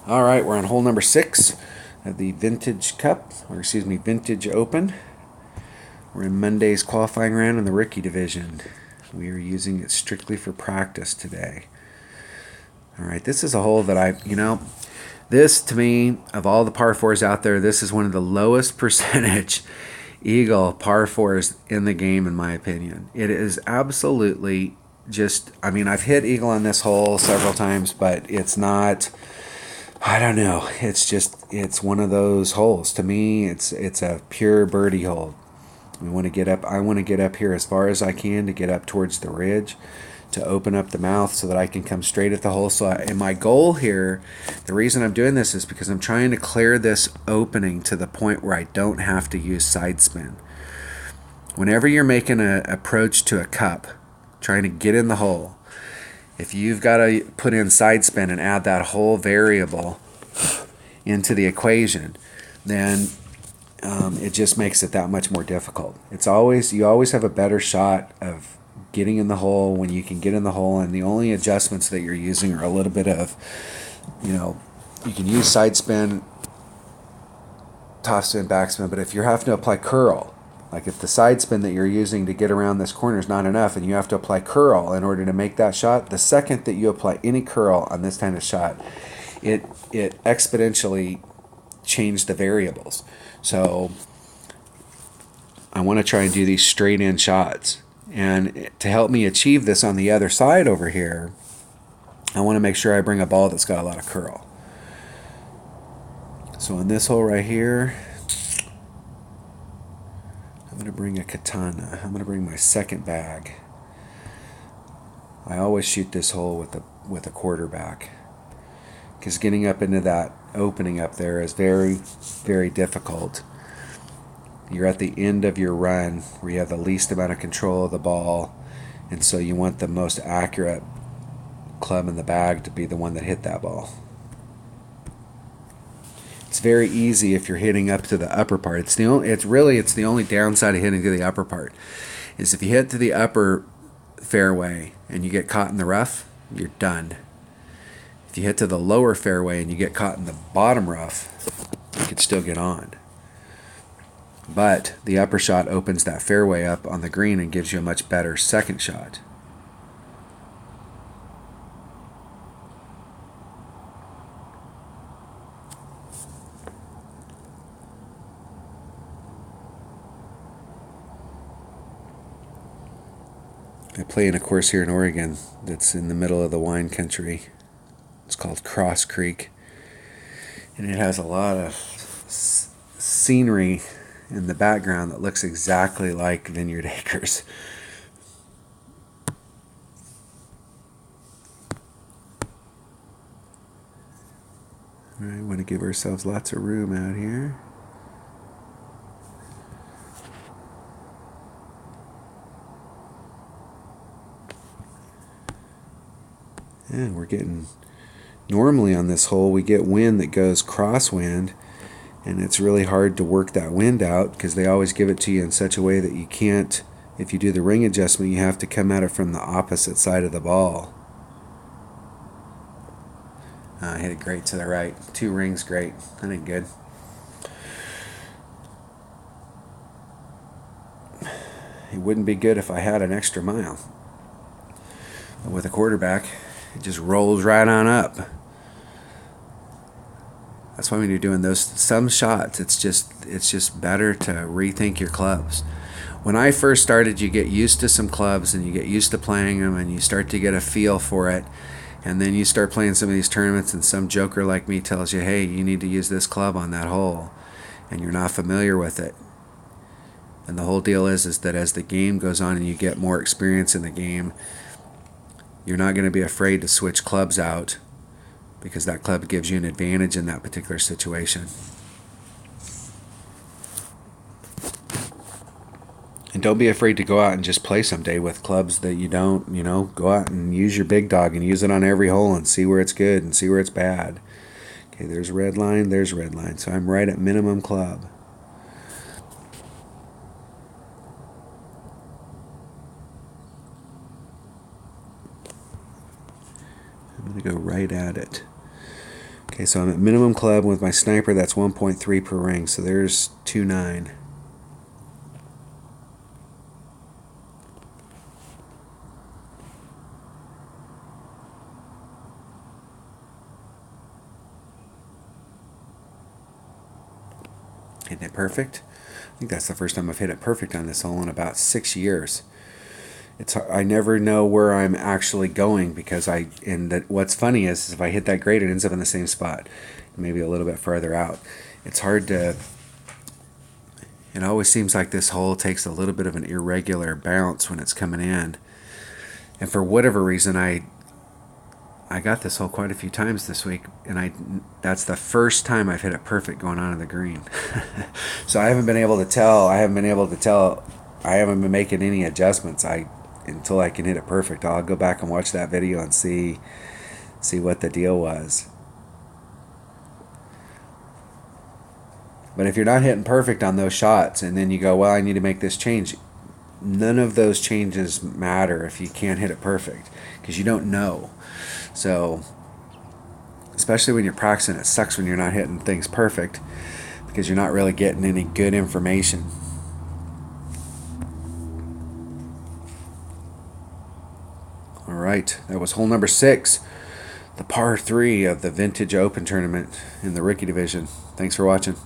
All right, we're on hole number 6 of the Vintage Cup, or excuse me, Vintage Open. We're in Monday's qualifying round in the rookie division. We are using it strictly for practice today. All right, this is a hole that this to me, of all the par 4s out there, this is one of the lowest percentage eagle par 4s in the game, in my opinion. It is absolutely I've hit eagle on this hole several times, but it's not. I don't know. It's one of those holes. To me, it's a pure birdie hole. We want to get up. I want to get up here as far as I can to get up towards the ridge, to open up the mouth so that I can come straight at the hole. And my goal here, the reason I'm doing this is because I'm trying to clear this opening to the point where I don't have to use side spin. Whenever you're making an approach to a cup, trying to get in the hole, if you've got to put in side spin and add that whole variable into the equation, then it just makes it that much more difficult. You always have a better shot of getting in the hole when you can get in the hole, and the only adjustments that you're using are a little bit of, you can use side spin, top spin, backspin, but if you're having to apply curl, like if the side spin that you're using to get around this corner is not enough and you have to apply curl in order to make that shot, the second that you apply any curl on this kind of shot, it exponentially changes the variables. So I want to try and do these straight in shots. And to help me achieve this on the other side over here, I want to make sure I bring a ball that's got a lot of curl. So in this hole right here, I'm going to bring a katana. I'm going to bring my second bag. I always shoot this hole with a quarterback, because getting up into that opening up there is very, very difficult. You're at the end of your run where you have the least amount of control of the ball, and so you want the most accurate club in the bag to be the one that hit that ball. It's very easy if you're hitting up to the upper part. It's the only downside of hitting to the upper part is if you hit to the upper fairway and you get caught in the rough, you're done. If you hit to the lower fairway and you get caught in the bottom rough, you could still get on. But the upper shot opens that fairway up on the green and gives you a much better second shot. I play in a course here in Oregon that's in the middle of the wine country. It's called Cross Creek, and it has a lot of scenery in the background that looks exactly like Vineyard Acres. All right, we want to give ourselves lots of room out here. And we're getting, normally on this hole, we get wind that goes crosswind, and it's really hard to work that wind out because they always give it to you in such a way that you can't, if you do the ring adjustment, you have to come at it from the opposite side of the ball. I hit it great to the right. 2 rings, great. That ain't good. It wouldn't be good if I had an extra mile. But with a quarterback, it just rolls right on up. That's why when you're doing some shots, it's just better to rethink your clubs. When I first started, you get used to some clubs and you get used to playing them and you start to get a feel for it. And then you start playing some of these tournaments and some joker like me tells you, hey, you need to use this club on that hole. And you're not familiar with it. And the whole deal is that as the game goes on and you get more experience in the game, you're not going to be afraid to switch clubs out because that club gives you an advantage in that particular situation. And don't be afraid to go out and just play someday with clubs that you don't, go out and use your big dog and use it on every hole and see where it's good and see where it's bad. Okay, there's red line, there's red line. So I'm right at minimum club. I'm going to go right at it. Okay, so I'm at minimum club with my sniper. That's 1.3 per ring. So there's 2.9. Hitting it perfect. I think that's the first time I've hit it perfect on this hole in about 6 years. I never know where I'm actually going because what's funny is if I hit that grade, it ends up in the same spot, maybe a little bit further out. It's hard to. It always seems like this hole takes a little bit of an irregular bounce when it's coming in, and for whatever reason, I got this hole quite a few times this week, and that's the first time I've hit it perfect going onto the green. So I haven't been able to tell. I haven't been making any adjustments. Until I can hit it perfect. I'll go back and watch that video and see what the deal was. But if you're not hitting perfect on those shots and then you go, well, I need to make this change, none of those changes matter if you can't hit it perfect because you don't know. So especially when you're practicing, it sucks when you're not hitting things perfect because you're not really getting any good information. All right, that was hole number 6, the par 3 of the Vintage Open tournament in the rookie division. Thanks for watching.